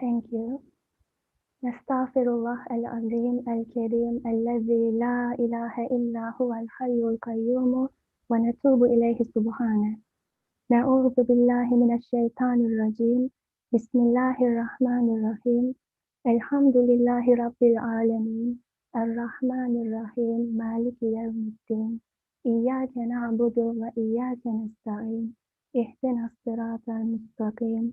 Thank you. نستغفر الله العظيم الكريم الذي لا إله إلا هو الحي القيوم ونتوب إليه سبحانه. نعوذ بالله من الشيطان الرجيم. بسم الله الرحمن الرحيم. الحمد لله رب العالمين الرحمن الرحيم مالك يوم الدين إياك نعبد وإياك نستعين اهدنا الصراط المستقيم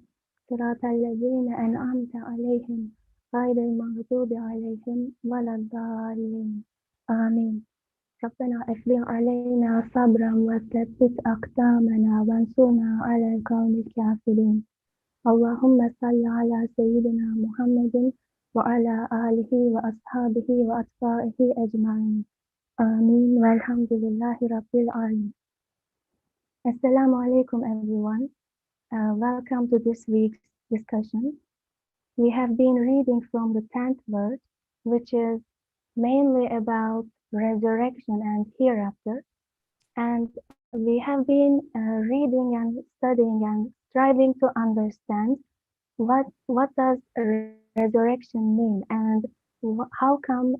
صراط الذين أنعمت عليهم غير المغضوب عليهم ولا الضالين آمين. ربنا أفرغ علينا صبرا وثبت أقدامنا وانصرنا على القوم الكافرين. اللهم صل على سيدنا محمد وعلى آله وأصحابه وأتباعه أجمعين. آمين والحمد لله رب العالمين. Assalamu alaikum everyone. Welcome to this week's discussion. We have been reading from the 10th verse, which is mainly about resurrection and hereafter. And we have been reading and studying and striving to understand what does resurrection mean and how come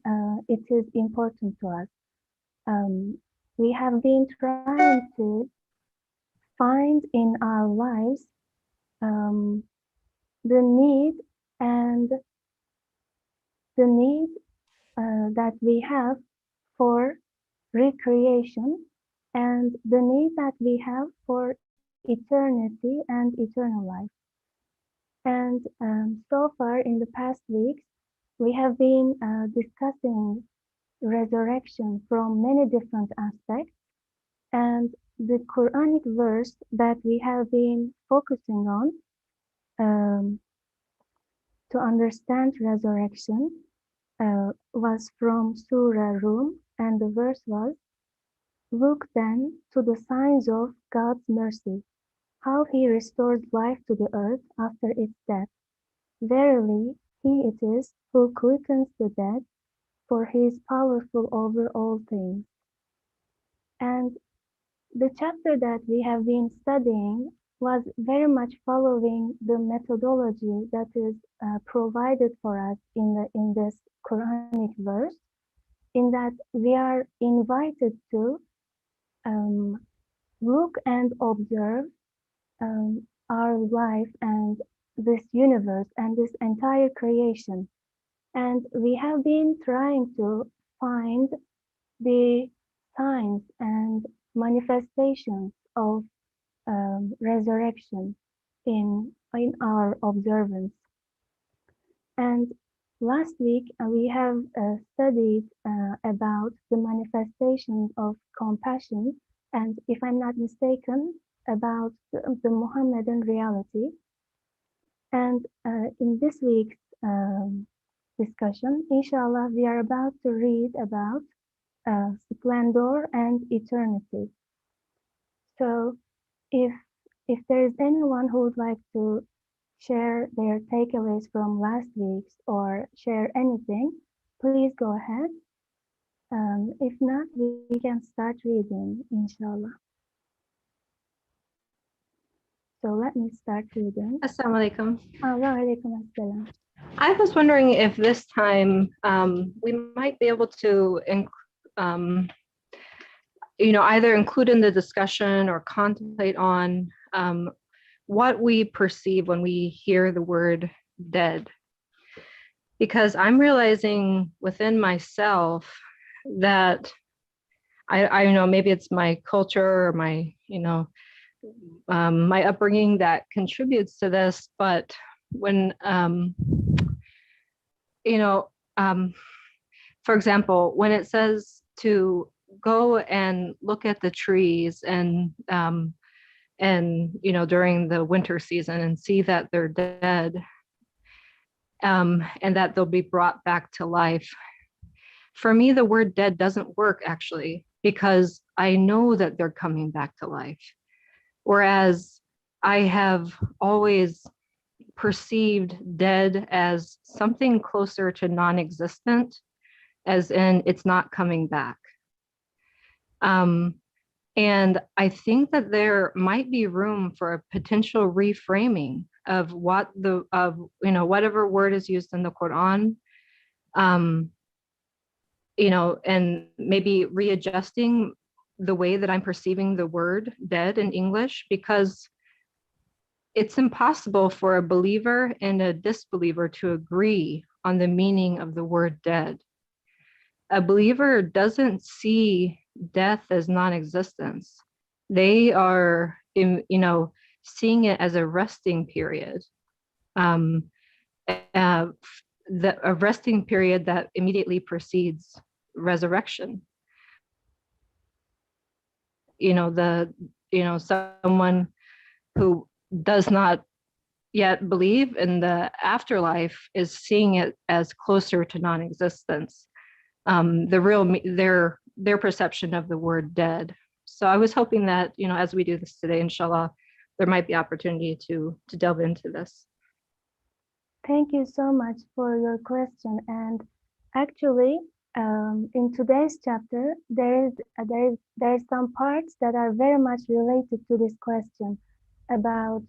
it is important to us. We have been trying to find in our lives the need and the need that we have for recreation and the need that we have for eternity and eternal life. And so far in the past weeks, we have been discussing resurrection from many different aspects. And the Quranic verse that we have been focusing on to understand resurrection was from Surah Rum, and the verse was, "Look then to the signs of God's mercy, how he restores life to the earth after its death. Verily, he it is who quickens the dead, for he is powerful over all things." And the chapter that we have been studying was very much following the methodology that is provided for us in this Quranic verse, in that we are invited to look and observe our life and this universe and this entire creation. And we have been trying to find the signs and manifestations of resurrection in our observance. And last week we have studied about the manifestations of compassion, and if I'm not mistaken, about the Muhammadan reality. And in this week's discussion, inshallah, we are about to read about splendor and eternity. So if there is anyone who would like to share their takeaways from last week's or share anything, please go ahead. If not, we can start reading, inshallah. So let me start reading. Assalamu alaikum. Wa alaikum assalam. I was wondering if this time we might be able to, either include in the discussion or contemplate on what we perceive when we hear the word dead. Because I'm realizing within myself that I know maybe it's my culture or my, my upbringing that contributes to this, but when, for example, when it says to go and look at the trees and during the winter season and see that they're dead, and that they'll be brought back to life. For me, the word dead doesn't work actually, because I know that they're coming back to life. Whereas I have always perceived dead as something closer to non-existent, as in it's not coming back. And I think that there might be room for a potential reframing of whatever word is used in the Quran, um, and maybe readjusting the way that I'm perceiving the word dead in English, because it's impossible for a believer and a disbeliever to agree on the meaning of the word dead. A believer doesn't see death as non-existence. They are, seeing it as a resting period, um, uh, a resting period that immediately precedes resurrection. Someone who does not yet believe in the afterlife is seeing it as closer to non-existence. Their perception of the word dead. So I was hoping that, as we do this today, inshallah, there might be opportunity to delve into this. Thank you so much for your question. And actually, in today's chapter, there is some parts that are very much related to this question about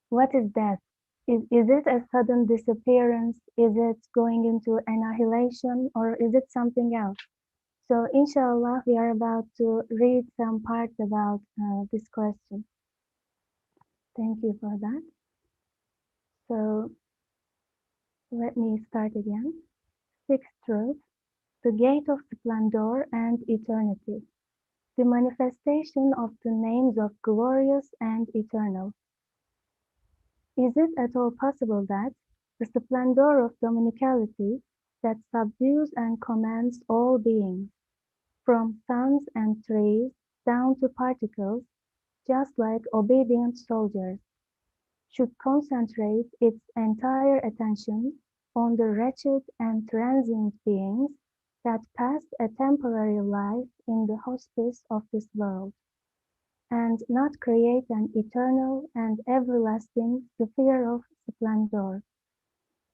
what is death. Is it a sudden disappearance? Is it going into annihilation, or is it something else? So, inshallah, we are about to read some parts about this question. Thank you for that. So, let me start again. Sixth truth, the gate of splendor and eternity, the manifestation of the names of glorious and eternal. Is it at all possible that the splendor of dominicality that subdues and commands all beings, from suns and trees down to particles, just like obedient soldiers, should concentrate its entire attention on the wretched and transient beings that pass a temporary life in the hospice of this world, and not create an eternal and everlasting sphere of splendor,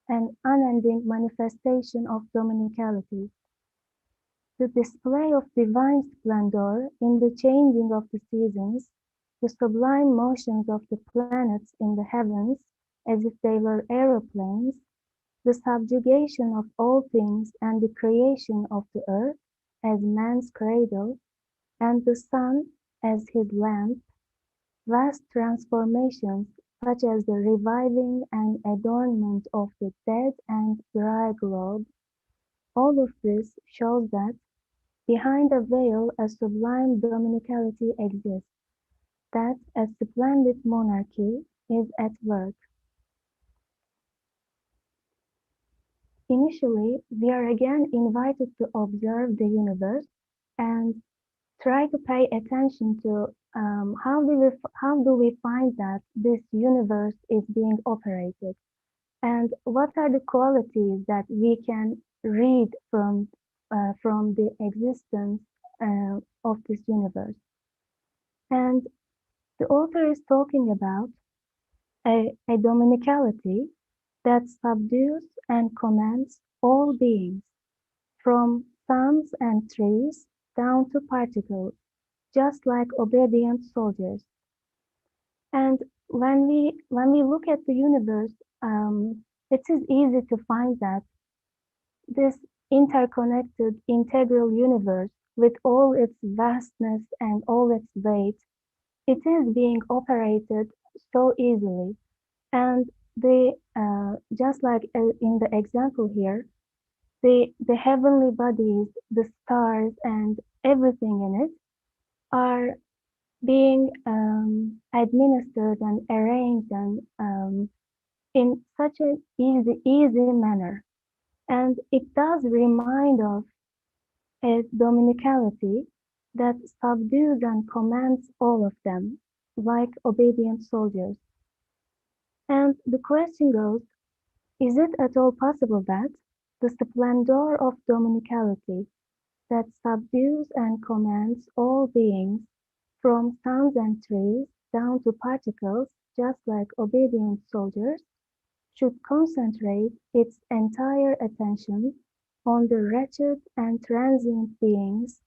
an unending manifestation of dominicality. The display of divine splendor in the changing of the seasons, the sublime motions of the planets in the heavens as if they were aeroplanes, the subjugation of all things and the creation of the earth as man's cradle, and the sun as his lamp, vast transformations such as the reviving and adornment of the dead and dry globe, all of this shows that behind a veil a sublime dominicality exists, that a splendid monarchy is at work. Initially, we are again invited to observe the universe and try to pay attention to how do we find that this universe is being operated, and what are the qualities that we can read from the existence of this universe. And the author is talking about a dominicality that subdues and commands all beings, from suns and trees down to particles, just like obedient soldiers. And when we look at the universe, it is easy to find that this interconnected, integral universe, with all its vastness and all its weight, it is being operated so easily. And just like in the example here, the heavenly bodies, the stars, and everything in it are being administered and arranged and in such an easy manner. And it does remind of a dominicality that subdues and commands all of them, like obedient soldiers. And the question goes, is it at all possible that the splendor of dominicality that subdues and commands all beings, from suns and trees down to particles, just like obedient soldiers, should concentrate its entire attention on the wretched and transient beings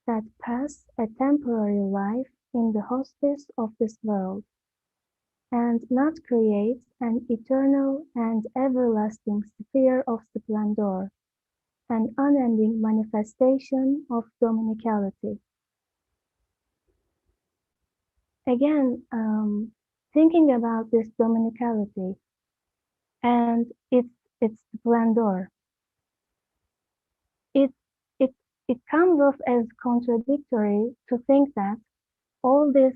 that pass a temporary life in the hospice of this world, and not create an eternal and everlasting sphere of splendor, an unending manifestation of dominicality. Again, thinking about this dominicality and its splendor, it it it comes off as contradictory to think that all this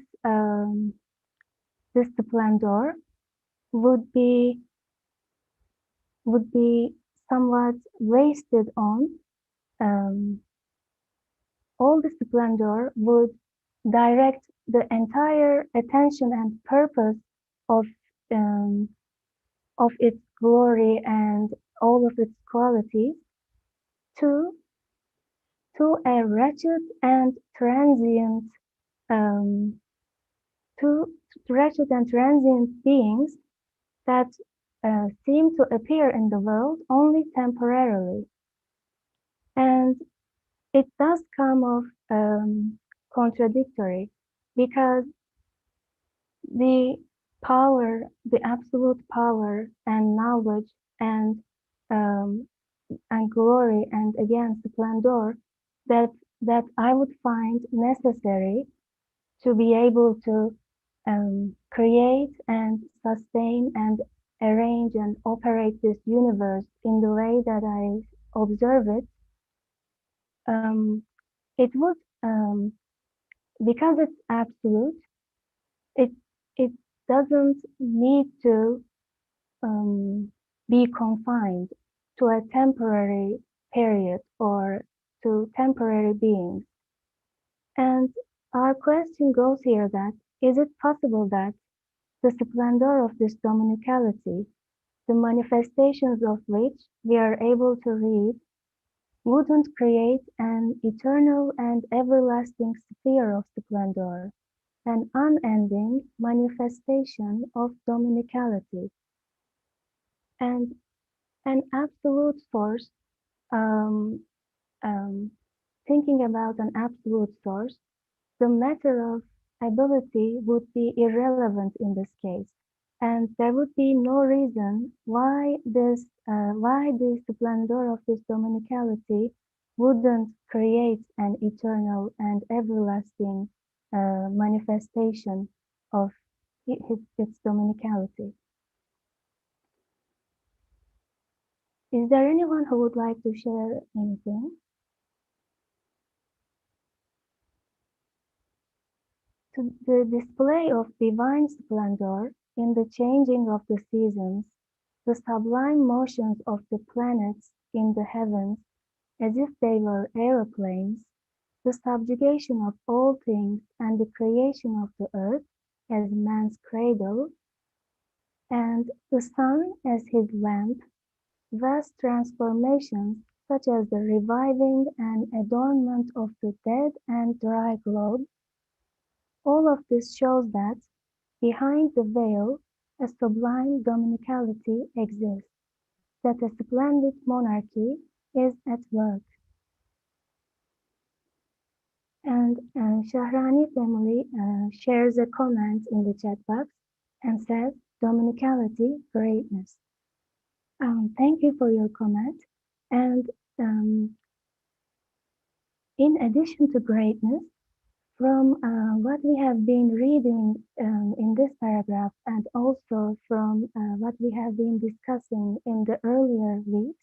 splendor would be would be somewhat wasted on um, all the splendor would direct the entire attention and purpose of um, of its glory and all of its qualities to to a wretched and transient um, to wretched and transient beings that seem to appear in the world only temporarily. And it does come off contradictory because the the absolute power and knowledge um, and glory and again splendor that that I would find necessary to be able to create and sustain and arrange and operate this universe in the way that I observe it, um, it would because it's absolute, it it doesn't need to be confined to a temporary period or to temporary beings. And our question goes here that is it possible that the splendor of this dominicality, the manifestations of which we are able to read, wouldn't create an eternal and everlasting sphere of splendor, an unending manifestation of dominicality, and an absolute source, um, um, thinking about an absolute source, the matter of ability would be irrelevant in this case, and there would be no reason why the splendor of this dominicality wouldn't create an eternal and everlasting manifestation of its dominicality. Is there anyone who would like to share anything? To the display of divine splendor in the changing of the seasons, the sublime motions of the planets in the heavens as if they were aeroplanes, the subjugation of all things and the creation of the earth as man's cradle, and the sun as his lamp, vast transformations such as the reviving and adornment of the dead and dry globe, all of this shows that behind the veil a sublime dominicality exists, that a splendid monarchy is at work. And Shahrani family shares a comment in the chat box and says, Dominicality, greatness. Thank you for your comment. And um, in addition to greatness, from what we have been reading in this paragraph and also from what we have been discussing in the earlier weeks,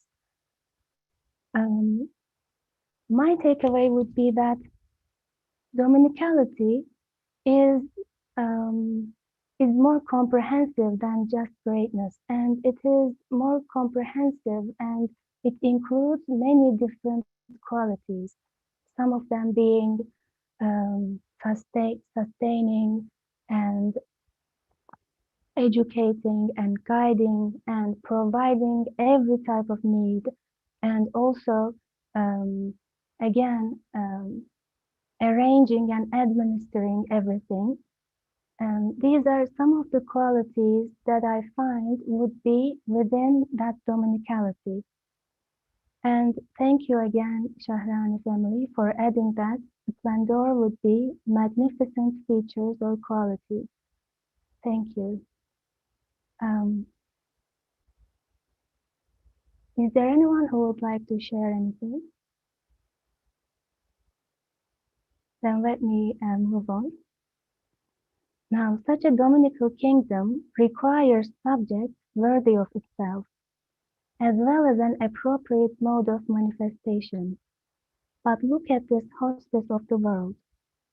um, my takeaway would be that Dominicality is um, is more comprehensive than just greatness, and it is more comprehensive and it includes many different qualities. Some of them being sustaining and educating and guiding and providing every type of need, and also um, again arranging and administering everything. And these are some of the qualities that I find would be within that dominicality. And thank you again, Shahrani family, for adding that splendor would be magnificent features or qualities. Thank you. Um, is there anyone who would like to share anything? Then let me move on. Now, such a dominical kingdom requires subjects worthy of itself, as well as an appropriate mode of manifestation. But look at this hostess of the world,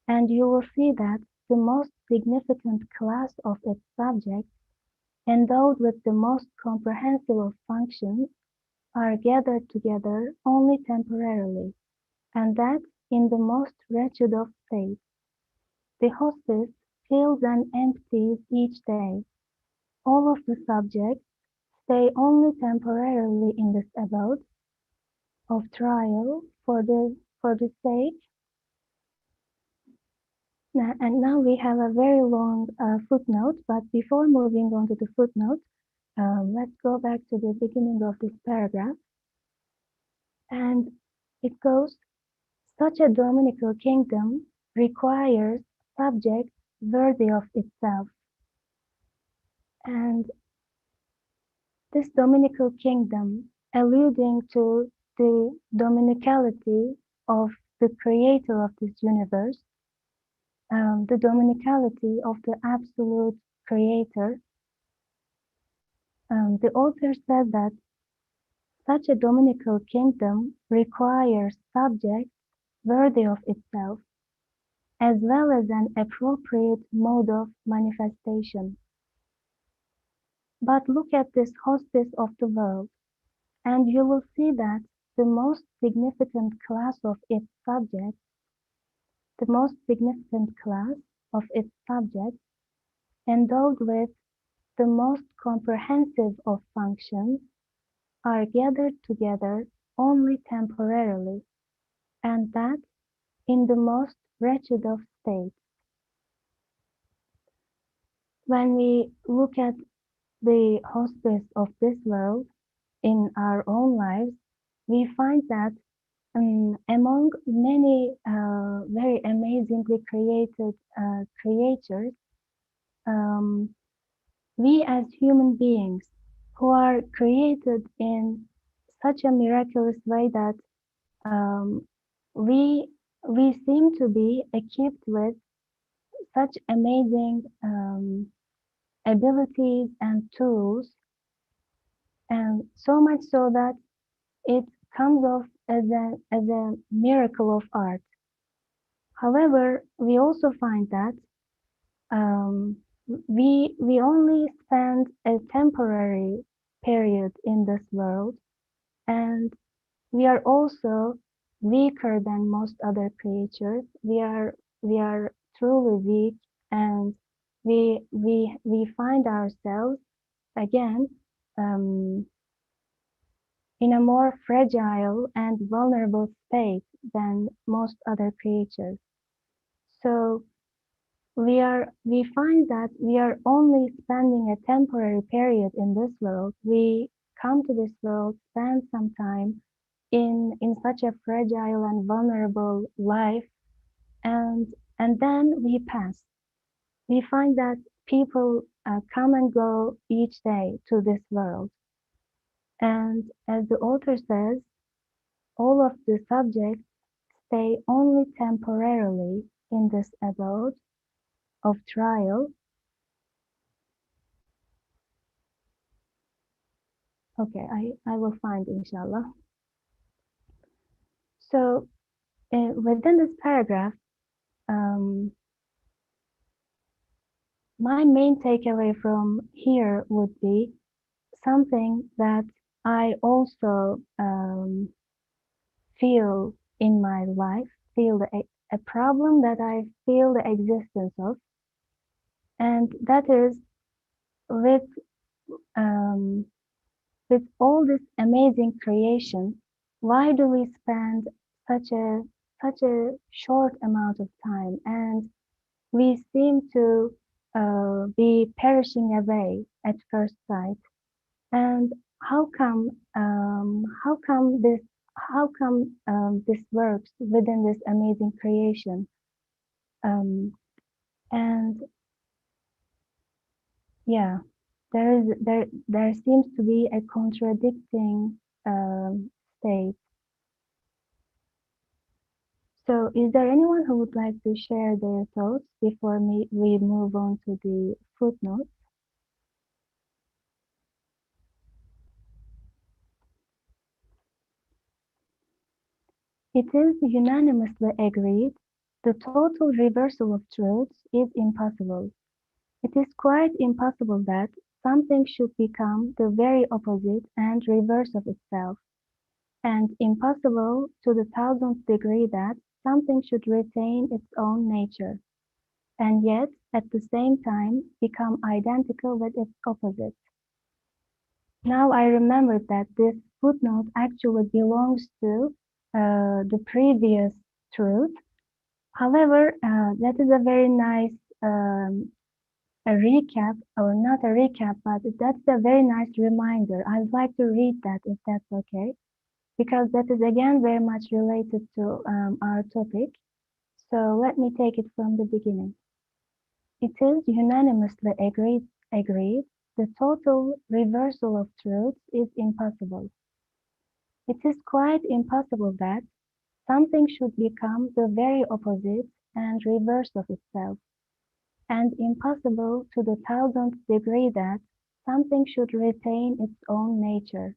and you will see that the most significant class of its subjects, endowed with the most comprehensive of functions, are gathered together only temporarily, and that in the most wretched of states. The hostess fills and empties each day. All of the subjects stay only temporarily in this abode of trial for the sake. And now we have a very long footnote, but before moving on to the footnote, let's go back to the beginning of this paragraph. And it goes, such a dominical kingdom requires subjects worthy of itself. And this dominical kingdom, alluding to the dominicality of the creator of this universe, the dominicality of the absolute creator, the author said that such a dominical kingdom requires subjects worthy of itself, as well as an appropriate mode of manifestation. But look at this hostess of the world, and you will see that the most significant class of its subjects, the most significant class of its subjects, endowed with the most comprehensive of functions, are gathered together only temporarily, and that in the most wretched of states. When we look at the hostess of this world in our own lives, we find that among many very amazingly created creatures, um, we as human beings who are created in such a miraculous way that um, we we seem to be equipped with such amazing abilities and tools, and so much so that it comes off as a miracle of art. However, we also find that um, we only spend a temporary period in this world, and we are also weaker than most other creatures. We are truly weak, and we find ourselves again um, in a more fragile and vulnerable state than most other creatures. So we find that we are only spending a temporary period in this world. We come to this world, spend some time in such a fragile and vulnerable life, and then we pass. We find that people come and go each day to this world. And as the author says, all of the subjects stay only temporarily in this abode of trial. Okay, I will find inshallah. So within this paragraph, um, my main takeaway from here would be something that I also feel in my life, feel a problem that I feel the existence of, and that is with um, with all this amazing creation, why do we spend such a short amount of time, and we seem to be perishing away at first sight? And how come this works within this amazing creation? Um, and yeah, there seems to be a contradicting state. So, is there anyone who would like to share their thoughts before we move on to the footnotes? It is unanimously agreed the total reversal of truths is impossible. It is quite impossible that something should become the very opposite and reverse of itself, and impossible to the thousandth degree that something should retain its own nature, and yet at the same time become identical with its opposite. Now I remember that this footnote actually belongs to the previous truth. However, that is a very nice a recap, or not a recap, but that's a very nice reminder. I'd like to read that if that's okay, because that is again very much related to our topic. So let me take it from the beginning. It is unanimously agreed the total reversal of truths is impossible. It is quite impossible that something should become the very opposite and reverse of itself, and impossible to the thousandth degree that something should retain its own nature,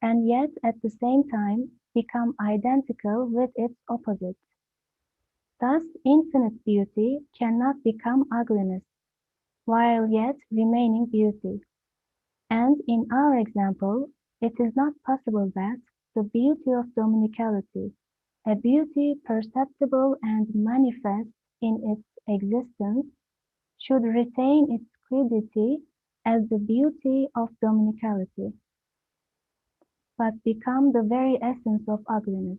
and yet at the same time become identical with its opposite. Thus infinite beauty cannot become ugliness, while yet remaining beauty. And in our example, it is not possible that the beauty of dominicality, a beauty perceptible and manifest in its existence, should retain its quiddity as the beauty of dominicality, but become the very essence of ugliness.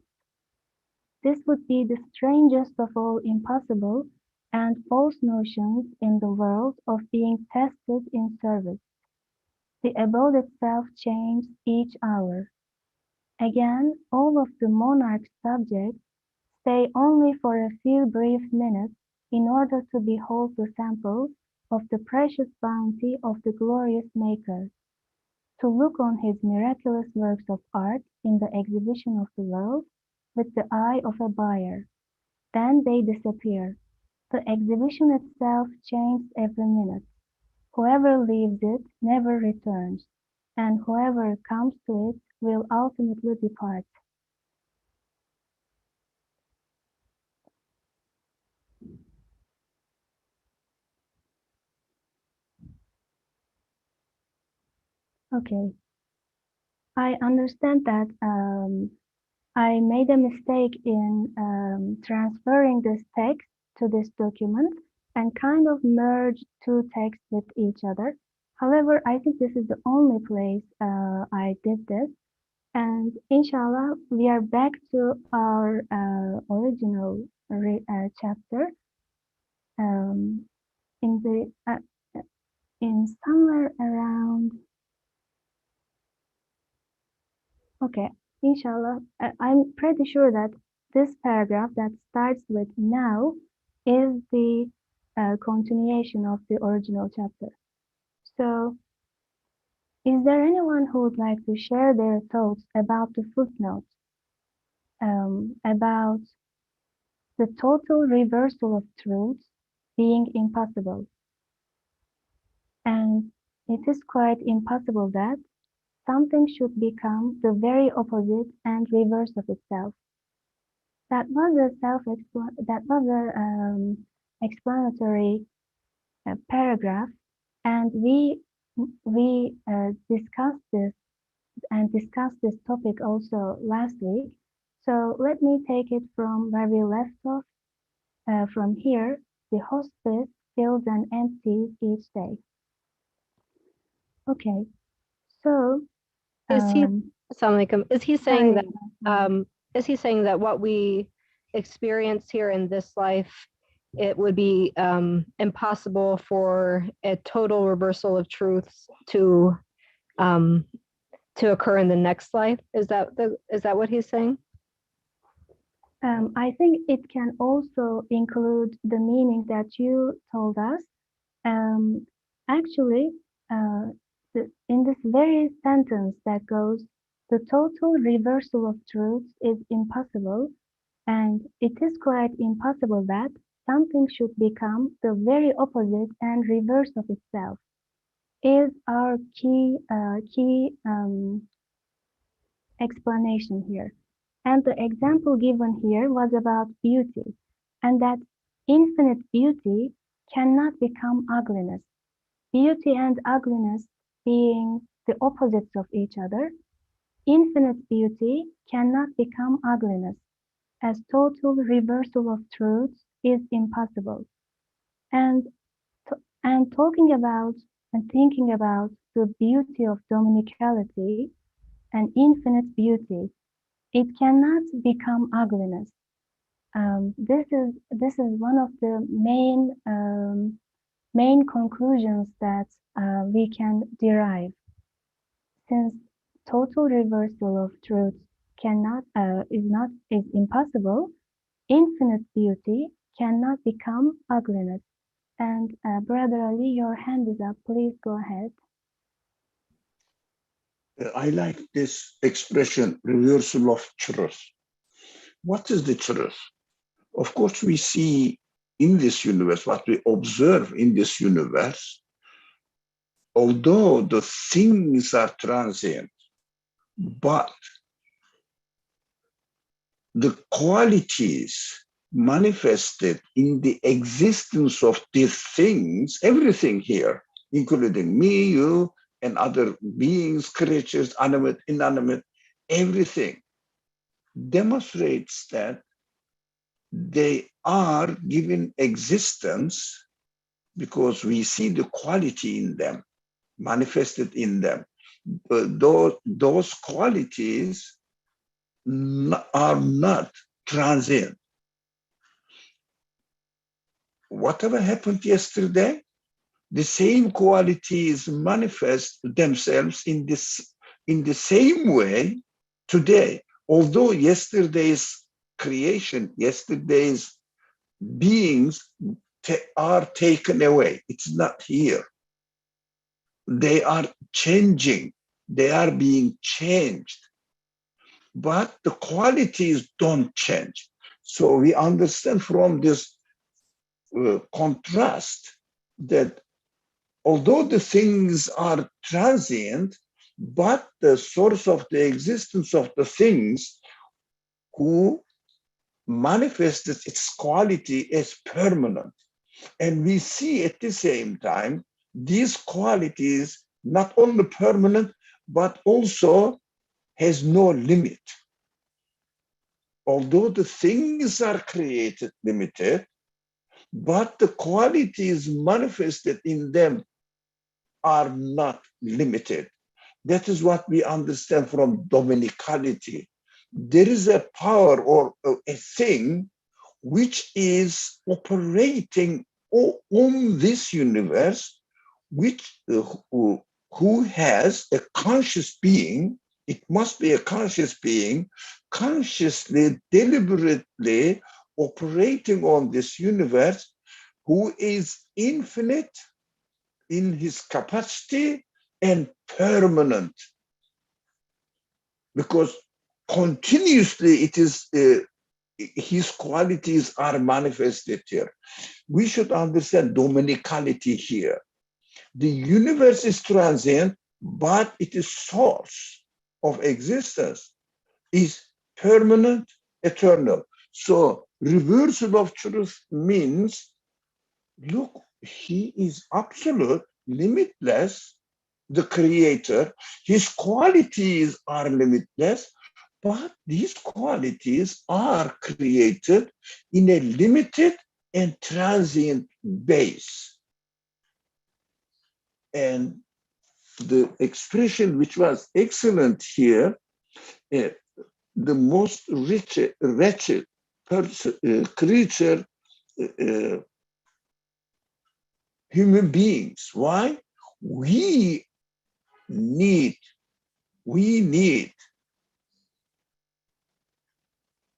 This would be the strangest of all impossible and false notions in the world of being tested in service. The abode itself changes each hour. Again, all of the monarch's subjects stay only for a few brief minutes in order to behold the sample of the precious bounty of the glorious Maker, to look on his miraculous works of art in the exhibition of the world with the eye of a buyer. Then they disappear. The exhibition itself changes every minute. Whoever leaves it never returns, and whoever comes to it will ultimately depart. Okay, I understand that I made a mistake in transferring this text to this document and kind of merged two texts with each other. However, I think this is the only place I did this. And inshallah, we are back to our original chapter um, in the in somewhere around. Okay, inshallah, I'm pretty sure that this paragraph that starts with now is the continuation of the original chapter. So, is there anyone who would like to share their thoughts about the footnote, about the total reversal of truths being impossible? And it is quite impossible that something should become the very opposite and reverse of itself. That was a explanatory paragraph, and we discussed this topic also last week. So let me take it from where we left off. From here, the hospice fills and empties each day. Okay, so Is he, um, is he saying sorry. that is he saying that what we experience here in this life, it would be impossible for a total reversal of truths um, to occur in the next life? Is that what he's saying? I think it can also include the meaning that you told us. Um, actually, uh, in this very sentence that goes, the total reversal of truths is impossible, and it is quite impossible that something should become the very opposite and reverse of itself, is our key explanation here. And the example given here was about beauty, and that infinite beauty cannot become ugliness. Beauty and ugliness being the opposites of each other, infinite beauty cannot become ugliness, as total reversal of truths is impossible. And, and talking about and thinking about the beauty of dominicality and infinite beauty, it cannot become ugliness. This is one of the main conclusions that we can derive, since total reversal of truth is impossible. Infinite beauty cannot become ugliness. And Brother Ali, your hand is up. Please go ahead. I like this expression, reversal of truth. What is the truth? Of course, we see in this universe, what we observe in this universe, although the things are transient, but the qualities manifested in the existence of these things, everything here, including me, you, and other beings, creatures, animate, inanimate, everything demonstrates that they are given existence because we see the quality in them, manifested in them. Those qualities are not transient. Whatever happened yesterday, the same qualities manifest themselves in the same way today. Although yesterday's creation, yesterday's beings are taken away, it's not here. They are changing, they are being changed, but the qualities don't change. So we understand from this contrast that although the things are transient, but the source of the existence of the things who manifested its quality is permanent. And we see at the same time, these qualities not only permanent, but also has no limit. Although the things are created limited, but the qualities manifested in them are not limited. That is what we understand from dominicality. There is a power or a thing which is operating on this universe, which who has a conscious being. It must be a conscious being, consciously, deliberately operating on this universe, who is infinite in his capacity and permanent, because continuously it is his qualities are manifested here. We should understand dominicality here. The universe is transient, but its source of existence is permanent, eternal. So reversal of truth means, look, he is absolute, limitless, the creator. His qualities are limitless, but these qualities are created in a limited and transient base. And the expression which was excellent here, the most wretched creature, human beings. Why? We need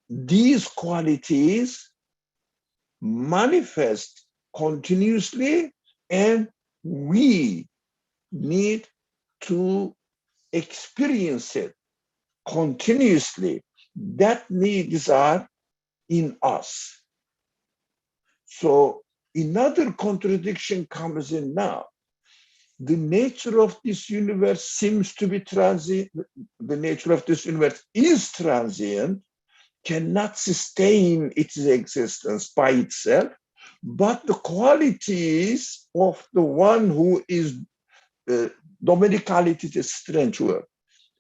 these qualities manifest continuously, and we need to experience it continuously. That needs are in us. So another contradiction comes in now. The nature of this universe seems to be transient. The nature of this universe is transient, cannot sustain its existence by itself, but the qualities of the one who is, dominicality is a strange word,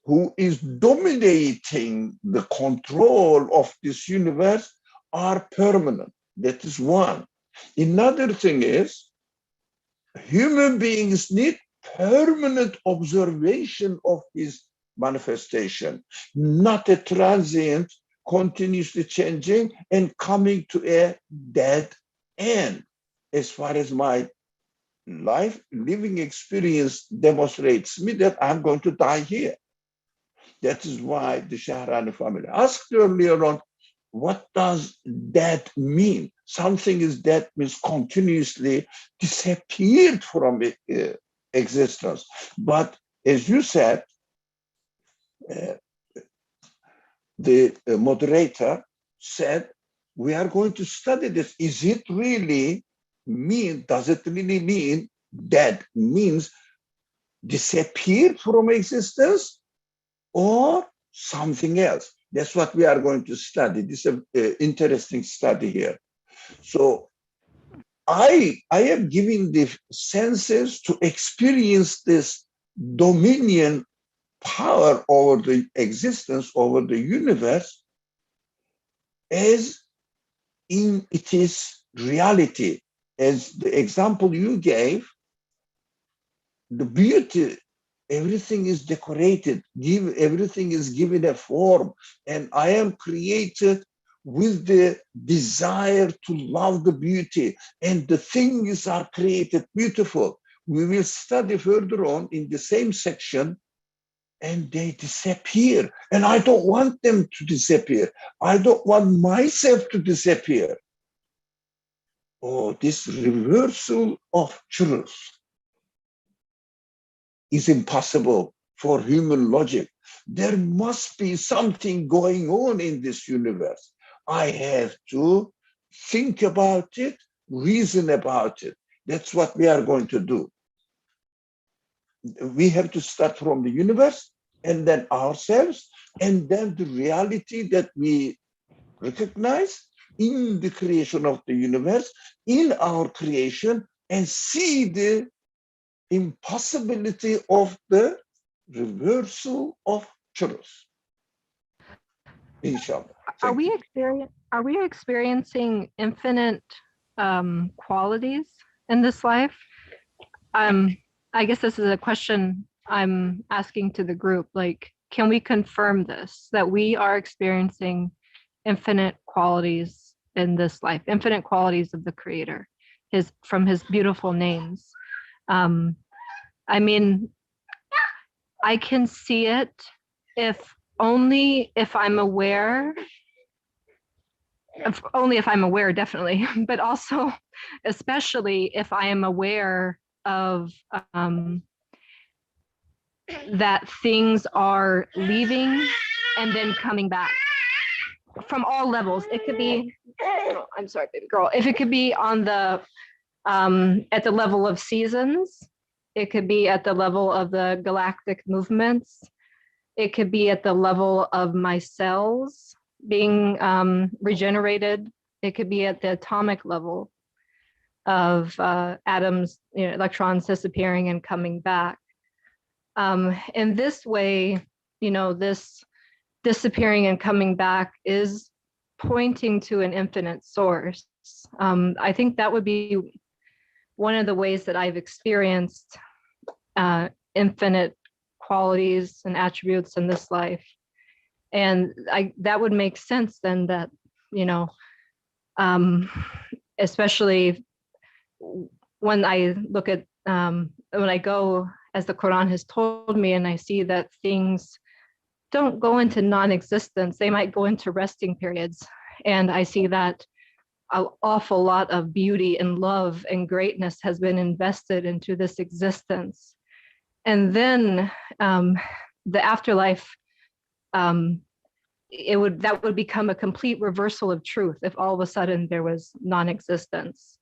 who is dominating the control of this universe are permanent. That is one. Another thing is, human beings need permanent observation of his manifestation, not a transient, continuously changing and coming to a dead end. As far as my life living experience demonstrates me that I'm going to die here. That is why the Shahrani family asked earlier on, what does that mean? Something is dead means continuously disappeared from existence. But as you said, the moderator said, we are going to study this. Is it really mean, does it really mean dead means disappeared from existence or something else? That's what we are going to study. This is an interesting study here. So I am giving the senses to experience this dominion power over the existence, over the universe, as in it is reality. As the example you gave, the beauty, everything is decorated, everything is given a form, and I am created with the desire to love the beauty, and the things are created beautiful. We will study further on in the same section, and they disappear. And I don't want them to disappear. I don't want myself to disappear. Oh, this reversal of truth is impossible for human logic. There must be something going on in this universe. I have to think about it, reason about it. That's what we are going to do. We have to start from the universe and then ourselves, and then the reality that we recognize in the creation of the universe, in our creation, and see the impossibility of the reversal of truth. Inshallah. Are we experiencing infinite qualities in this life? I guess this is a question I'm asking to the group. Like, can we confirm this, that we are experiencing infinite qualities in this life, infinite qualities of the Creator, from his beautiful names? I mean, I can see it if I'm aware, definitely, but also especially if I am aware of that things are leaving and then coming back from all levels. It could be, I'm sorry, baby girl. If it could be on the at the level of seasons, it could be at the level of the galactic movements. It could be at the level of my cells being regenerated. It could be at the atomic level of atoms, electrons disappearing and coming back. In this way, this disappearing and coming back is pointing to an infinite source. I think that would be one of the ways that I've experienced infinite qualities and attributes in this life. And that would make sense then, that, especially when I look at, when I go as the Quran has told me, and I see that things don't go into non-existence, they might go into resting periods. And I see that an awful lot of beauty and love and greatness has been invested into this existence. And then the afterlife, that would become a complete reversal of truth if all of a sudden there was non-existence.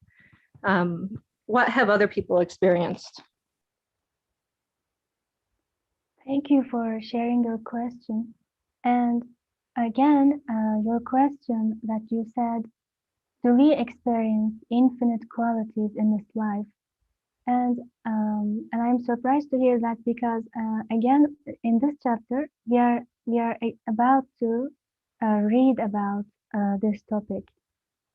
What have other people experienced? Thank you for sharing your question. And again, your question that you said, do we experience infinite qualities in this life? And I'm surprised to hear that because again, in this chapter, we are about to read about this topic.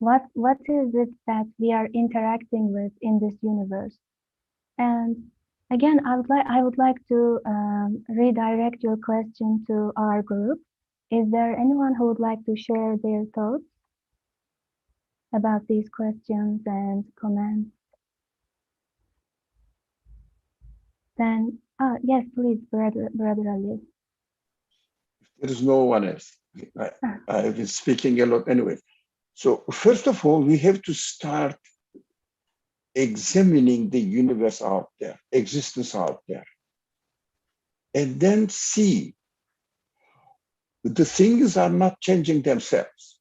What is it that we are interacting with in this universe? And again, I would like to redirect your question to our group. Is there anyone who would like to share their thoughts about these questions and comments? Then, yes, please, Brother Ali. There is no one else. I've been speaking a lot anyway. So first of all, we have to start examining the universe out there, existence out there, and then see the things are not changing themselves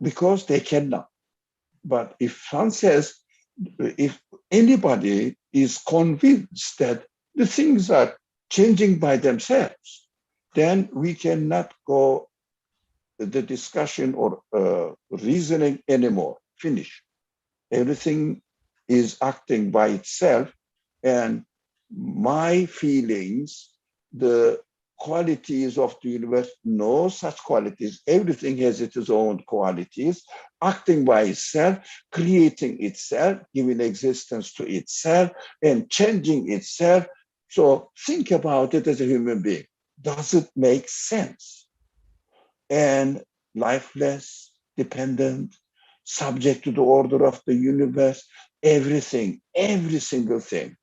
because they cannot. But if one says, if anybody is convinced that the things are changing by themselves, then we cannot go the discussion or reasoning anymore. Finish. Everything is acting by itself, and my feelings, the qualities of the universe, no such qualities. Everything has its own qualities, acting by itself, creating itself, giving existence to itself, and changing itself. So think about it as a human being. Does it make sense? And lifeless, dependent, subject to the order of the universe, everything, every single thing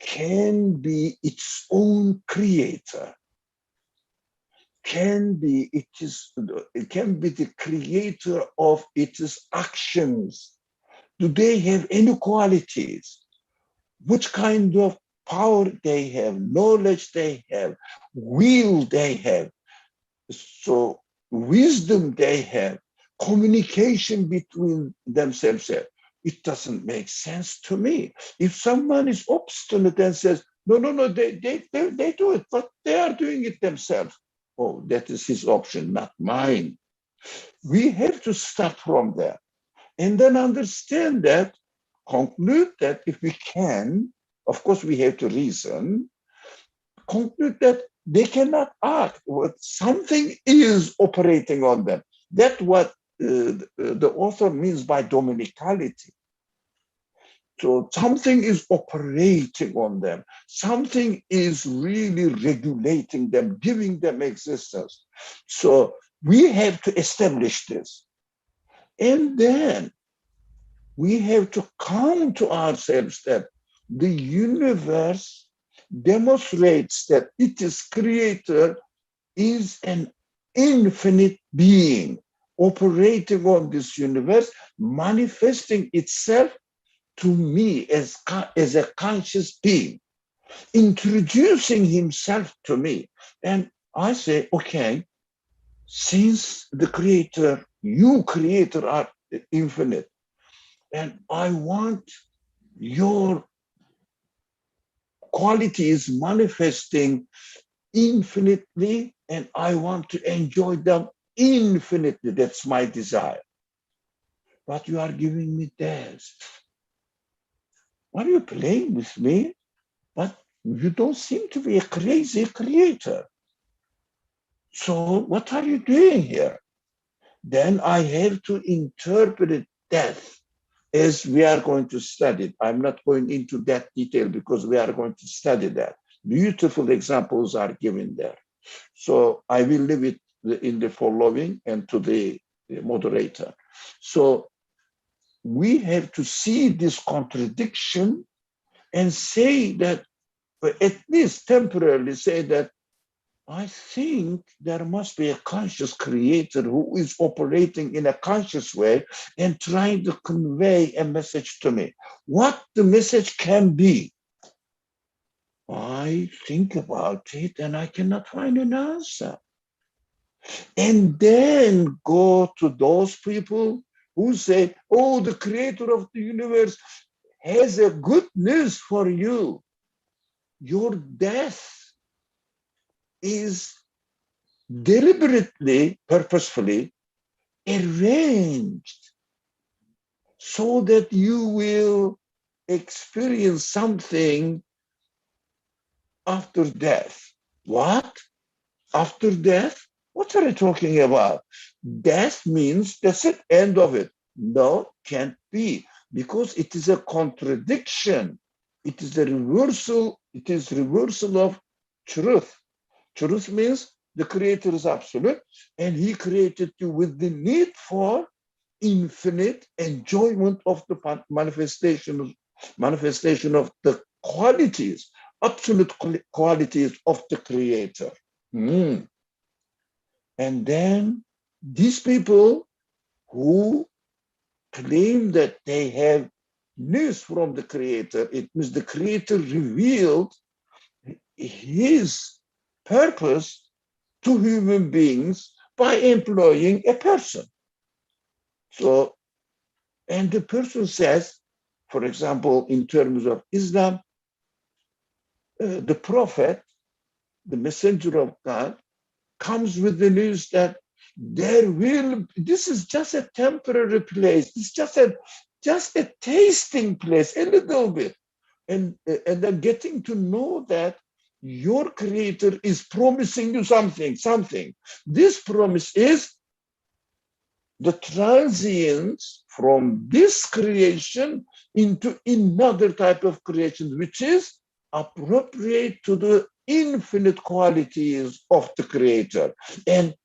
can be its own creator, it can be the creator of its actions. Do they have any qualities? Which kind of power they have, knowledge they have, will they have? So wisdom they have, communication between themselves. It doesn't make sense to me. If someone is obstinate and says, no, they do it, but they are doing it themselves. Oh, that is his option, not mine. We have to start from there and then understand that, conclude that if we can, of course, we have to reason, conclude that they cannot act. Something is operating on them. That's what the author means by dominicality. So something is operating on them. Something is really regulating them, giving them existence. So we have to establish this. And then we have to come to ourselves that the universe demonstrates that its creator is an infinite being operating on this universe, manifesting itself to me as a conscious being, introducing himself to me. And I say, okay, since the creator, you creator are infinite, and I want your qualities manifesting infinitely, and I want to enjoy them infinitely. That's my desire. But you are giving me this. Are you playing with me? But you don't seem to be a crazy creator. So what are you doing here? Then I have to interpret death as we are going to study it. I'm not going into that detail because we are going to study that. Beautiful examples are given there. So I will leave it in the following and to the moderator. So we have to see this contradiction and say that, at least temporarily say that I think there must be a conscious creator who is operating in a conscious way and trying to convey a message to me. What the message can be, I think about it and I cannot find an answer. And then go to those people who say, oh, the creator of the universe has a good news for you. Your death is deliberately, purposefully arranged so that you will experience something after death. What? After death? What are you talking about? Death means that's it, end of it. No, can't be, because it is a contradiction. It is a reversal. It is reversal of truth. Truth means the creator is absolute and he created you with the need for infinite enjoyment of the manifestation of the qualities, absolute qualities of the creator. Mm. And then these people who claim that they have news from the creator, it means the creator revealed his purpose to human beings by employing a person. So, and the person says, for example, in terms of Islam, the prophet, the messenger of God, comes with the news that this is just a temporary place. It's just a tasting place, a little bit. And then getting to know that your creator is promising you something. This promise is the transience from this creation into another type of creation, which is appropriate to the infinite qualities of the creator. And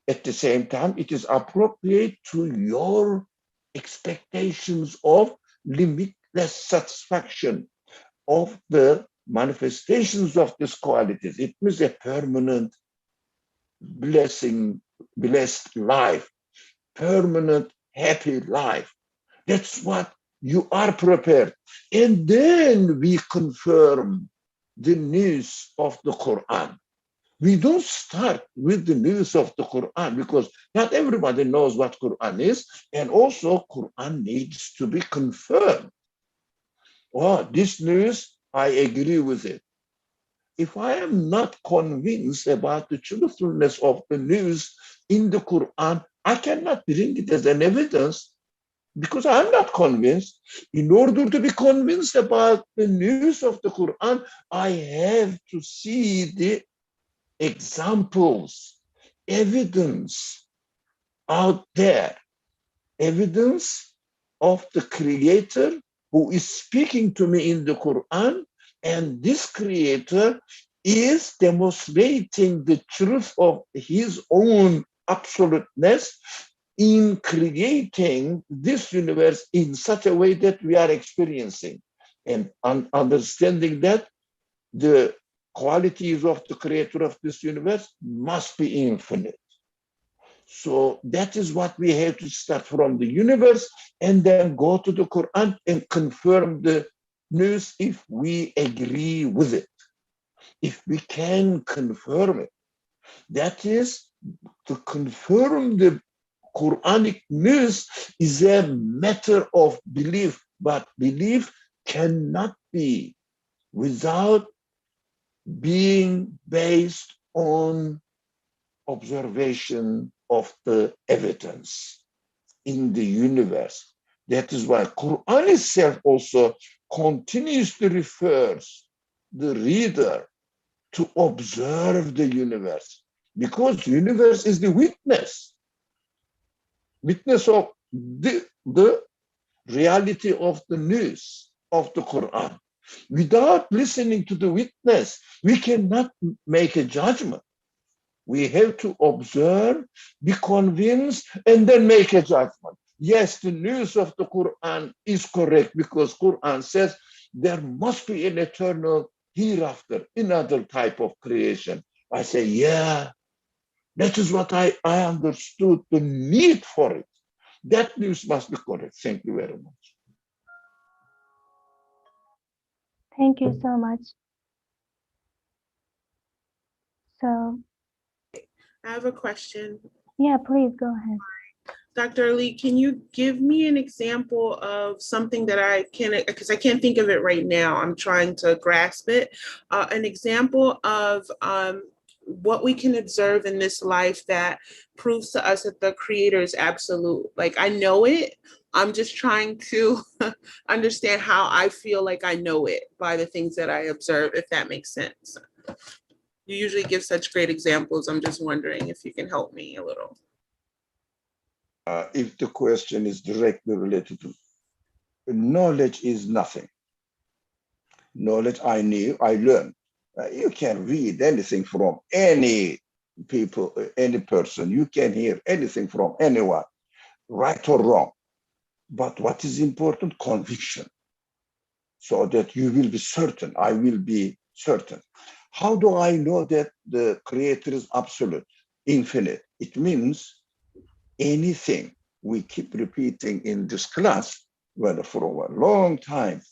at the same time, it is appropriate to your expectations of limitless satisfaction of the manifestations of these qualities. It means a permanent blessed life, permanent happy life. That's what you are prepared. And then we confirm the news of the Quran. We don't start with the news of the Quran because not everybody knows what Quran is. And also Quran needs to be confirmed. Oh, this news, I agree with it. If I am not convinced about the truthfulness of the news in the Quran, I cannot bring it as an evidence because I'm not convinced. In order to be convinced about the news of the Quran, I have to see the examples, evidence out there, evidence of the creator who is speaking to me in the Quran, and this creator is demonstrating the truth of his own absoluteness in creating this universe in such a way that we are experiencing, and understanding that the qualities of the creator of this universe must be infinite. So that is what we have to start from the universe and then go to the Quran and confirm the news if we agree with it. If we can confirm it, that is to confirm the Quranic news is a matter of belief, but belief cannot be without being based on observation of the evidence in the universe. That is why Quran itself also continuously refers the reader to observe the universe, because the universe is the witness of the reality of the news of the Quran. Without listening to the witness, we cannot make a judgment. We have to observe, be convinced, and then make a judgment. Yes, the news of the Quran is correct because Quran says there must be an eternal hereafter, another type of creation. I say, yeah, that is what I understood the need for it. That news must be correct. Thank you very much. Thank you so much. So, I have a question. yeah, please go ahead. Dr. Ali, can you give me an example of something that I can, because I can't think of it right now, I'm trying to grasp it, an example of what we can observe in this life that proves to us that the Creator is absolute. Like, I know it, I'm just trying to understand how I feel like I know it by the things that I observe, if that makes sense. You usually give such great examples. I'm just wondering if you can help me a little. If the question is directly related to knowledge is nothing. Knowledge I knew, I learned. You can read anything from any people, any person. You can hear anything from anyone, right or wrong. But what is important? Conviction. So that you will be certain, I will be certain. How do I know that the Creator is absolute, infinite? It means anything we keep repeating in this class, whether for a long time,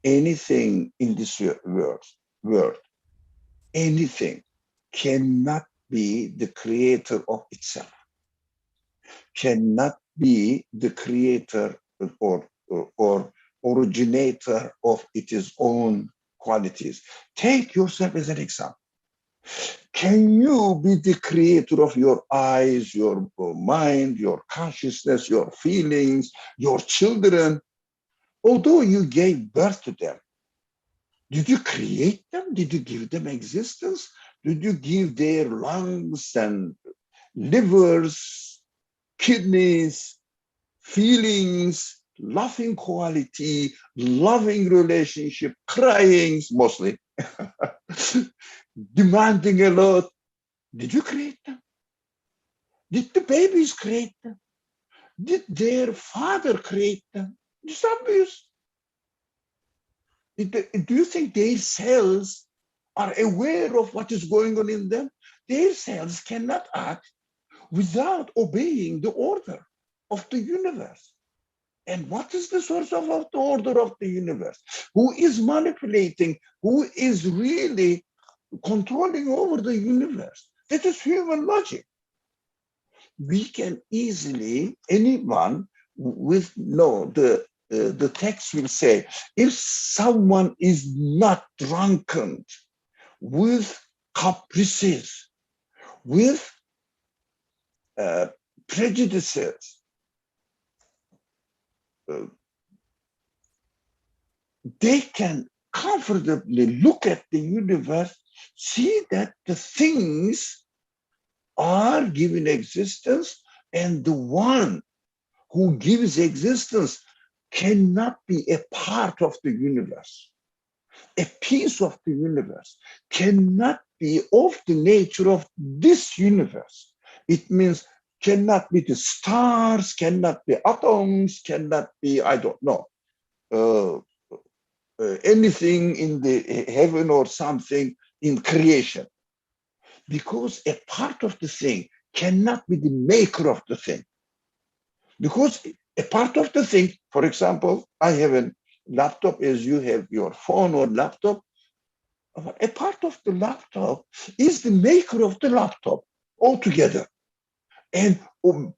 anything in this world, anything cannot be the creator of itself, cannot be the creator or originator of its own qualities. Take yourself as an example. Can you be the creator of your eyes, your mind, your consciousness, your feelings, your children? Although you gave birth to them, did you create them? Did you give them existence? Did you give their lungs and livers, kidneys, feelings, loving quality, loving relationship, crying mostly, demanding a lot? Did you create them? Did the babies create them? Did their father create them? It's obvious. Do you think their cells are aware of what is going on in them? Their cells cannot act without obeying the order of the universe. And what is the source of the order of the universe? Who is manipulating? Who is really controlling over the universe? That is human logic. We can easily, anyone with the text will say, if someone is not drunken with caprices, with prejudices, they can comfortably look at the universe, see that the things are given existence, and the one who gives existence cannot be a part of the universe. A piece of the universe cannot be of the nature of this universe. It means cannot be the stars, cannot be atoms, cannot be, I don't know, anything in the heaven or something in creation. Because a part of the thing cannot be the maker of the thing. Because a part of the thing, for example, I have a laptop as you have your phone or laptop. A part of the laptop is the maker of the laptop altogether and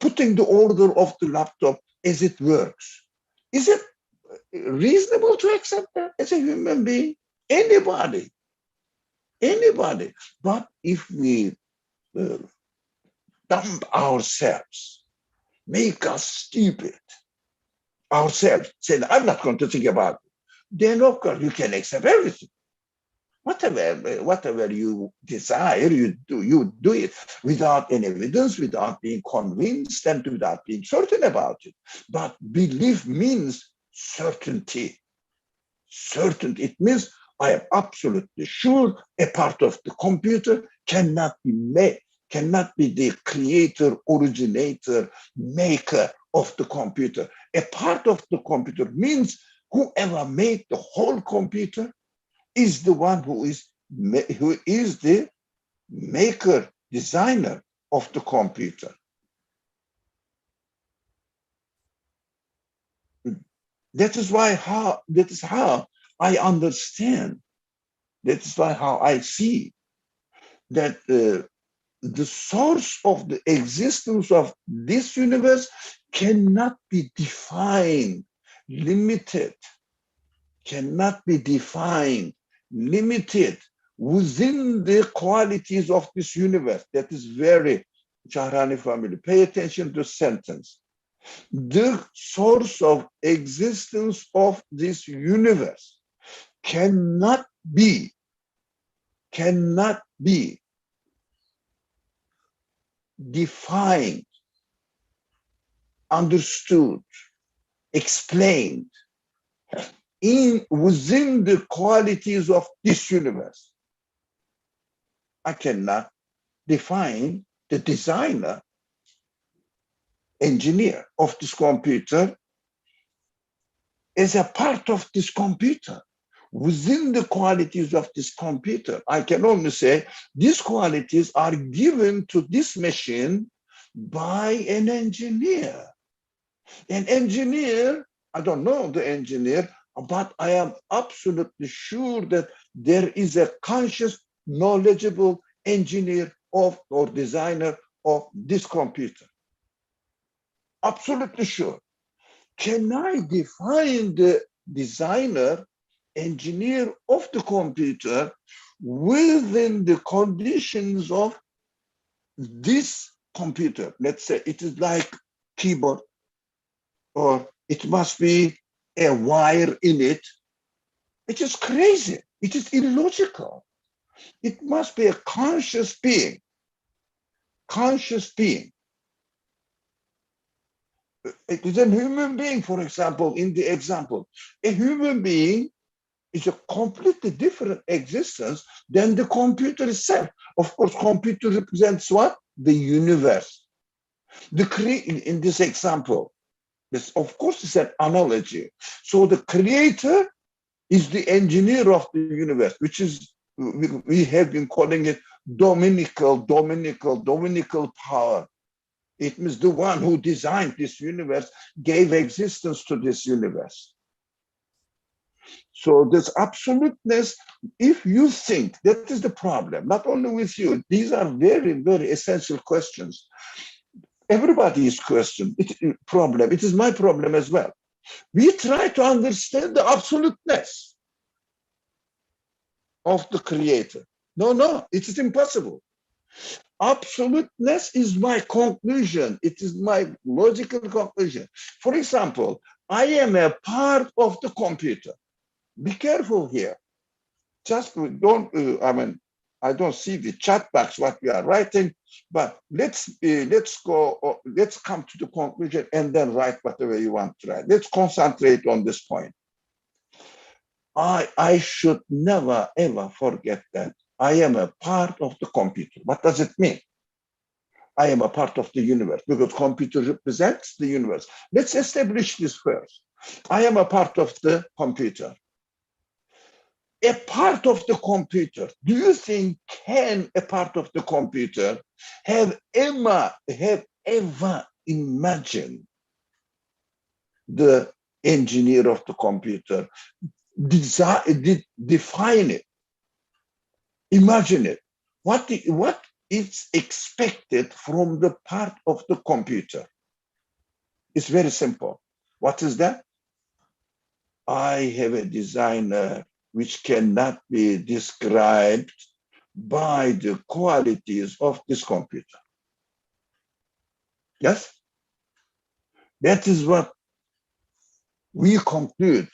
putting the order of the laptop as it works. Is it reasonable to accept that as a human being? Anybody. But if we dumb ourselves, make us stupid, ourselves, saying, I'm not going to think about it, then of course you can accept everything. Whatever you desire, you do it without any evidence, without being convinced, and without being certain about it. But belief means certainty. Certainty. It means I am absolutely sure a part of the computer cannot be made, cannot be the creator, originator, maker of the computer. A part of the computer means whoever made the whole computer is the one who is the maker, designer of the computer. That is how I understand. That is how I see that the source of the existence of this universe cannot be defined, limited, cannot be defined, limited within the qualities of this universe. That is very Chahrani family. Pay attention to the sentence. The source of existence of this universe cannot be defined, understood, explained within the qualities of this universe. I cannot define the designer, engineer of this computer as a part of this computer. Within the qualities of this computer, I can only say these qualities are given to this machine by an engineer. An engineer, I don't know the engineer, but I am absolutely sure that there is a conscious, knowledgeable engineer of or designer of this computer. Absolutely sure. Can I define the designer, engineer of the computer within the conditions of this computer? Let's say it is like keyboard, or it must be a wire in it. It is crazy. It is illogical. It must be a conscious being. Conscious being. It is a human being, for example, in the example. A human being is a completely different existence than the computer itself. Of course, computer represents what? The universe. In this example, this, of course, is an analogy. So the creator is the engineer of the universe, which is, we have been calling it dominical power. It means the one who designed this universe, gave existence to this universe. So this absoluteness, if you think, that is the problem, not only with you, these are very, very essential questions. Everybody's problem, it is my problem as well. We try to understand the absoluteness of the creator. No, it is impossible. Absoluteness is my conclusion. It is my logical conclusion. For example, I am a part of the computer. Be careful here. Just don't, I don't see the chat box, what we are writing, but let's come to the conclusion and then write whatever you want to write. Let's concentrate on this point. I should never, ever forget that I am a part of the computer. What does it mean? I am a part of the universe because computer represents the universe. Let's establish this first. I am a part of the computer. A part of the computer, do you think can a part of the computer have ever imagined the engineer of the computer, define it, imagine it? What is expected from the part of the computer? It's very simple. What is that? I have a designer which cannot be described by the qualities of this computer. Yes? That is what we conclude.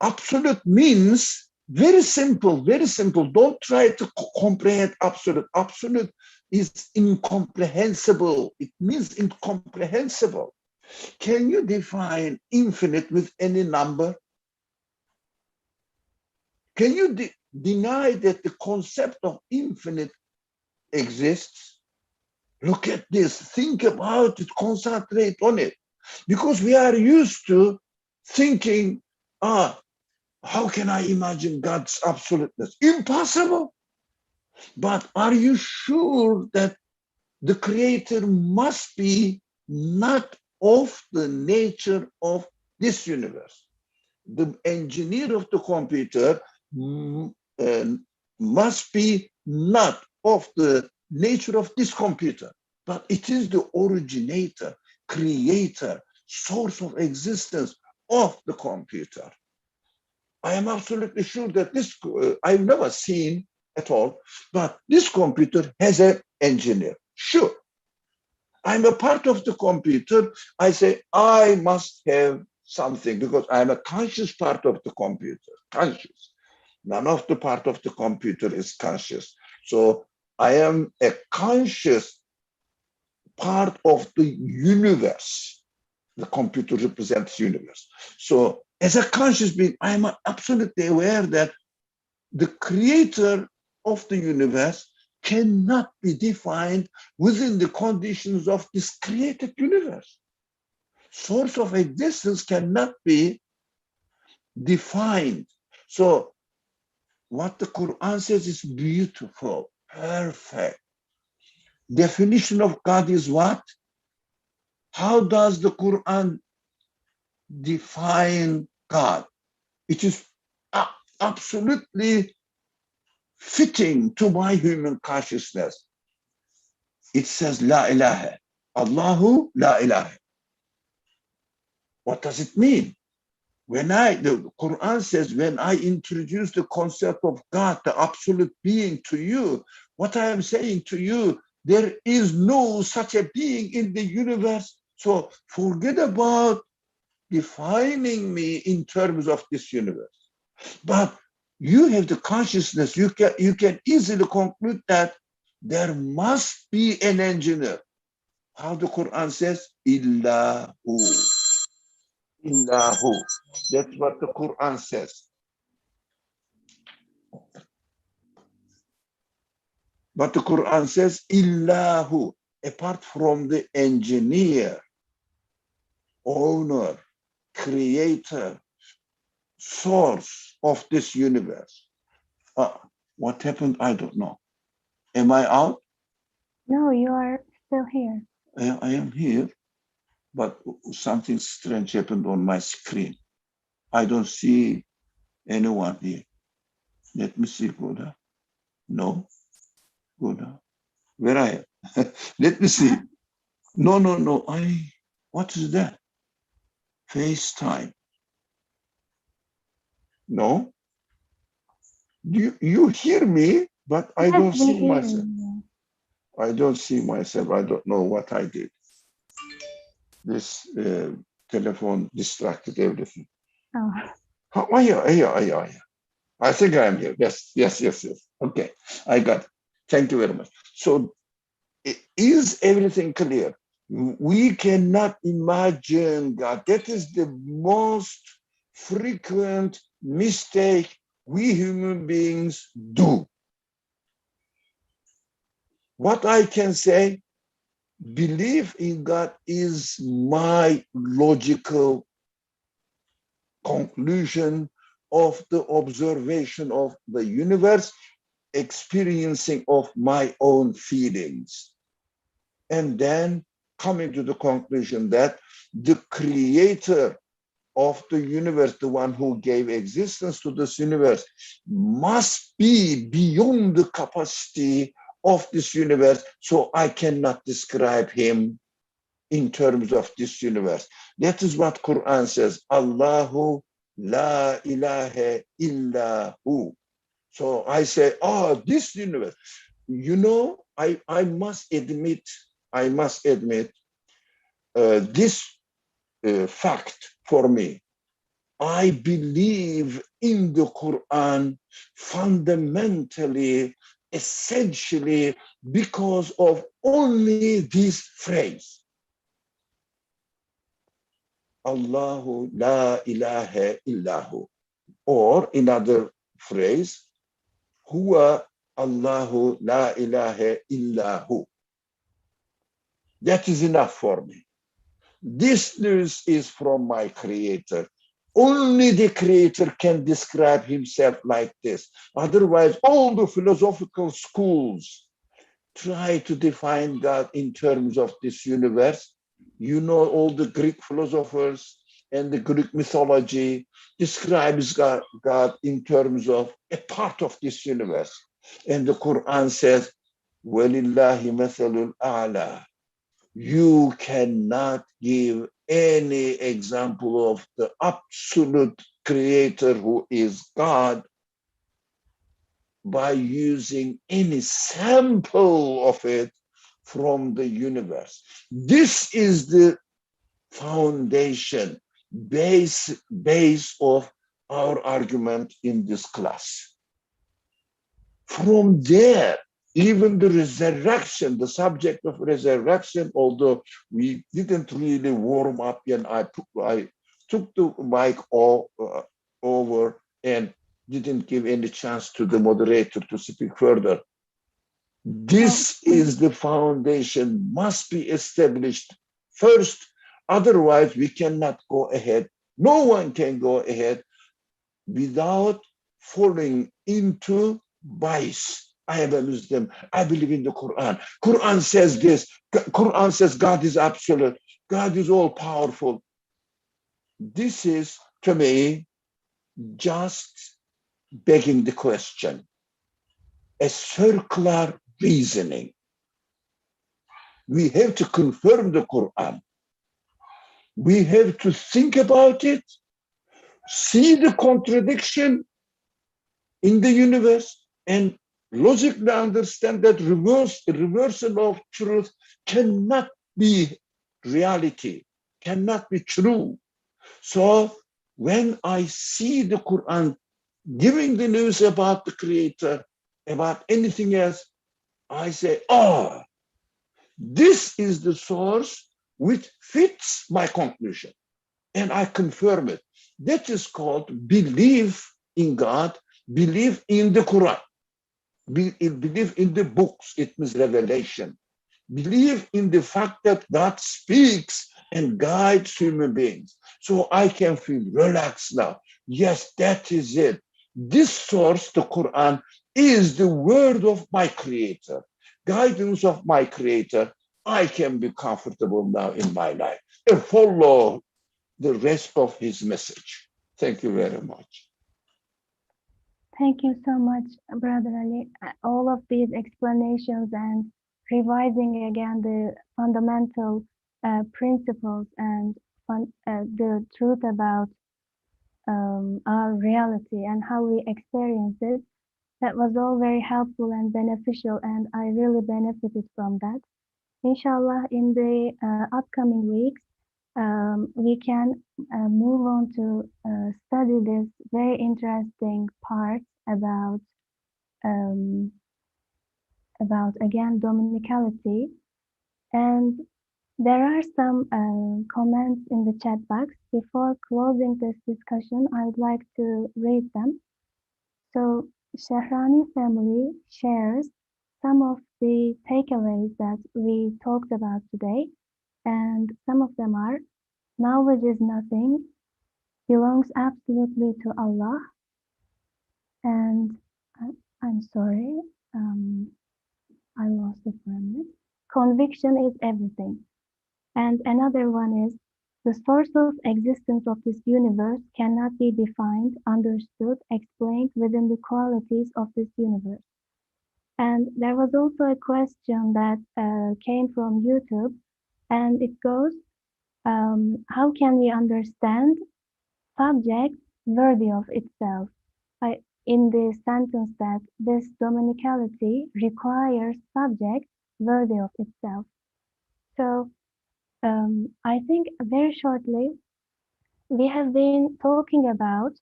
Absolute means very simple, very simple. Don't try to comprehend absolute. Absolute is incomprehensible. It means incomprehensible. Can you define infinite with any number? Can you deny that the concept of infinite exists? Look at this, think about it, concentrate on it. Because we are used to thinking, how can I imagine God's absoluteness? Impossible. But are you sure that the creator must be not of the nature of this universe? The engineer of the computer must be not of the nature of this computer, but it is the originator, creator, source of existence of the computer. I am absolutely sure that this, I've never seen at all, but this computer has an engineer. Sure. I'm a part of the computer. I say, I must have something because I'm a conscious part of the computer, conscious. None of the part of the computer is conscious. So I am a conscious part of the universe. The computer represents universe. So as a conscious being, I am absolutely aware that the creator of the universe cannot be defined within the conditions of this created universe. Source of existence cannot be defined. So what the Quran says is beautiful, perfect. Definition of God is what? How does the Quran define God? It is absolutely fitting to my human consciousness. It says, La ilaha. Allahu la ilaha. What does it mean? The Quran says, when I introduce the concept of God, the absolute being to you, what I am saying to you, there is no such a being in the universe. So forget about defining me in terms of this universe. But you have the consciousness, you can easily conclude that there must be an engineer. How the Quran says, Illahu. Illahu. That's what the Quran says. But the Quran says, Illahu, apart from the engineer, owner, creator, source of this universe. What happened? I don't know. Am I out? No, you are still here. I am here, but something strange happened on my screen. I don't see anyone here. Let me see, go down. No, go down. Where I am? Let me see. No. What is that? FaceTime. No. You hear me, but I Yes, don't we see hear myself. you. I don't see myself. I don't know what I did. This telephone distracted everything. Oh, Are you? I think I am here. Yes. Okay, I got it. Thank you very much. So is everything clear? We cannot imagine God. That is the most frequent mistake we human beings do. What I can say, belief in God is my logical conclusion of the observation of the universe, experiencing of my own feelings, and then coming to the conclusion that the creator of the universe, the one who gave existence to this universe, must be beyond the capacity of this universe, so I cannot describe him in terms of this universe. That is what Quran says, Allahu la ilaha illa hu. So I say, this universe. You know, I must admit, this fact for me. I believe in the Quran fundamentally, essentially, because of only this phrase. Allahu la ilaha illahu. Or another phrase, Huwa Allahu la ilaha illahu. That is enough for me. This news is from my creator. Only the creator can describe himself like this. Otherwise, all the philosophical schools try to define God in terms of this universe. You know, all the Greek philosophers and the Greek mythology describes God in terms of a part of this universe. And the Quran says, وَلِلَّهِ مَثَلُ الْأَعْلَى. You cannot give any example of the absolute creator who is God by using any sample of it from the universe. This is the foundation, base of our argument in this class. From there, even the resurrection, the subject of resurrection, although we didn't really warm up, and I took the mic over and didn't give any chance to the moderator to speak further. This is the foundation, must be established first. Otherwise, we cannot go ahead. No one can go ahead without falling into bias. I am a Muslim. I believe in the Quran. Quran says this. Quran says God is absolute. God is all powerful. This is, to me, just begging the question, a circular reasoning. We have to confirm the Quran. We have to think about it, see the contradiction in the universe, and logically understand that reversal of truth cannot be reality, cannot be true. So when I see the Quran giving the news about the Creator, about anything else, I say, oh, this is the source which fits my conclusion. And I confirm it. That is called belief in God, belief in the Quran, believe in the books, it means revelation. Believe in the fact that God speaks and guides human beings. So I can feel relaxed now. Yes, that is it. This source, the Quran, is the word of my Creator, guidance of my Creator. I can be comfortable now in my life and follow the rest of his message. Thank you very much. Thank you so much, Brother Ali. All of these explanations and revising again the fundamental principles and the truth about our reality and how we experience it, that was all very helpful and beneficial, and I really benefited from that. Inshallah, in the upcoming weeks, we can move on to study this very interesting part um, about again dominicality. And there are some comments in the chat box. Before closing this discussion, I would like to read them. So Shahrani family shares some of the takeaways that we talked about today, and some of them are: knowledge is nothing, belongs absolutely to Allah, and I'm sorry, I lost it for a minute. Conviction is everything. And another one is: the source of existence of this universe cannot be defined, understood, explained within the qualities of this universe. And there was also a question that came from YouTube, and it goes, how can we understand subject worthy of itself? In the sentence that this dominicality requires subject worthy of itself. So I think very shortly, we have been talking about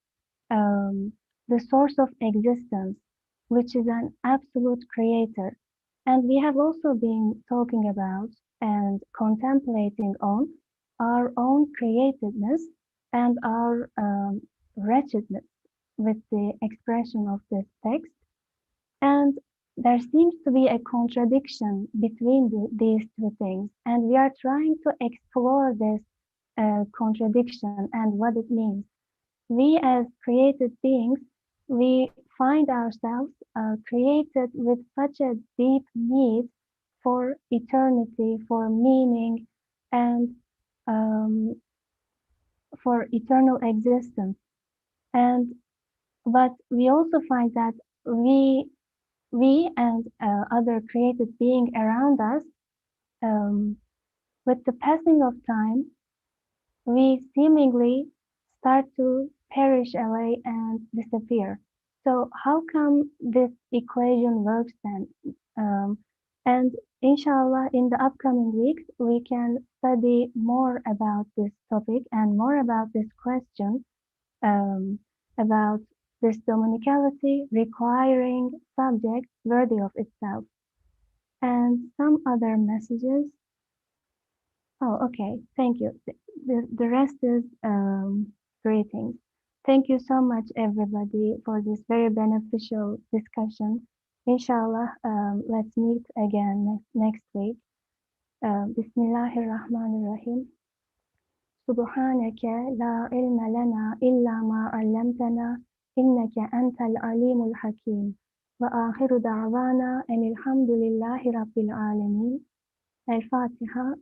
um, the source of existence, which is an absolute creator. And we have also been talking about and contemplating on our own createdness and our wretchedness with the expression of this text. And there seems to be a contradiction between these two things. And we are trying to explore this contradiction and what it means. we as created beings, we find ourselves created with such a deep need for eternity, for meaning, and um, for eternal existence. And but we also find that we and other created being around us, um, with the passing of time, we seemingly start to perish away and disappear. So how come this equation works then? And inshallah, in the upcoming weeks, we can study more about this topic and more about this question, um, about this dominicality requiring subjects worthy of itself, and some other messages. Oh, okay. Thank you. The rest is greetings. Thank you so much, everybody, for this very beneficial discussion. Inshallah, let's meet again next week. Bismillahirrahmanirrahim. سبحانك لا علم لنا إلا ما علمتنا إنك أنت العليم الحكيم وآخر دعوانا أن الحمد لله رب العالمين. الفاتحة.